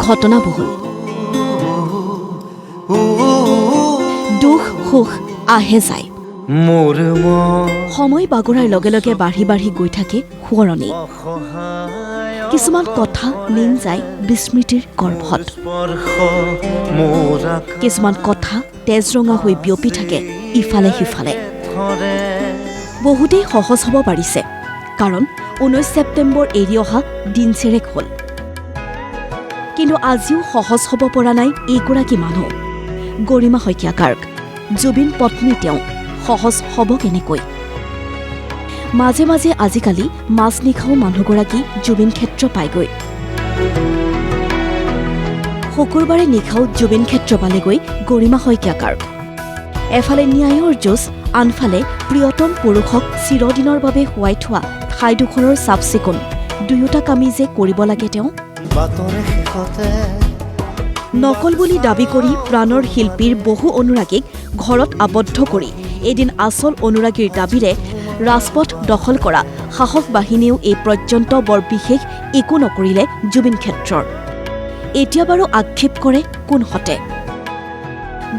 ঘটনাবহুল। দুখ সুখ আহে যায়, সময় বাগৰাৰ লগে লগে বাঢ়ি বাঢ়ি গৈ থাকে সোঁৱৰণি। কিছুমান কথা লীন যায় বিস্মৃতিৰ গৰ্ভত, কিছুমান কথা তেজৰঙা হৈ বিয়পি থাকে ইফালে সিফালে। বহুতেই সহজ হ'ব পাৰিছে, কাৰণ 19 ছেপ্টেম্বৰ এৰি অহা দিনচেৰেক হ'ল। কিন্তু আজিও সহজ হ'ব পৰা নাই এইগৰাকী মানুহ, গৰিমা শইকীয়া গাৰ্গ। জুবিন পত্নী তেওঁ, সহজ হ'ব কেনেকৈ? মাজে মাজে আজিকালি মাছ নিখাও মানুহগৰাকী জুবিন ক্ষেত্ৰ পায়গৈ। শুকুৰবাৰে নিশাও জুবিন ক্ষেত্ৰ পালেগৈ গৰিমা শইকীয়া গাৰ্গ। এফালে ন্যায়ৰ যুঁজ, আনফালে প্ৰিয়তম পুৰুষক চিৰদিনৰ বাবে শুৱাই থোৱা ঠাইডোখৰৰ চাফ চিকুণ, দুয়োটা কামেই যে কৰিব লাগে তেওঁ। নকল বুলি দাবী কৰি প্ৰাণৰ শিল্পীৰ বহু অনুৰাগীক ঘৰত আবদ্ধ কৰি এদিন আচল অনুৰাগীৰ দাবীৰে ৰাজপথ দখল কৰা শাসক বাহিনীয়েও এই পৰ্যন্ত বৰ বিশেষ একো নকৰিলে জুবিন ক্ষেত্ৰৰ। এতিয়া বাৰু আক্ষেপ কৰে কোনহতে?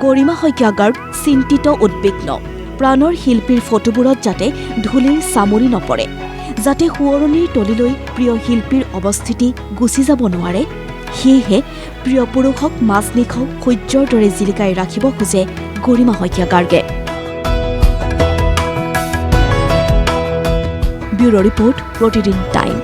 গৰিমা শইকীয়া গাৰ্গ চিন্তিত, উদ্বিগ্ন। প্ৰাণৰ শিল্পীৰ ফটোবোৰত যাতে ধূলিৰ চামৰি নপৰে, যাতে সোঁৱৰণিৰ তলিলৈ প্ৰিয় শিল্পীৰ অৱস্থিতি গুচি যাব নোৱাৰে, সেয়েহে প্ৰিয় পুৰুষক মাছ নিখাও সূৰ্যৰ দৰে জিলিকাই ৰাখিব খোজে গৰিমা শইকীয়া গাৰ্গে। ব্যুৰো ৰিপৰ্ট, প্ৰতিদিন টাইম।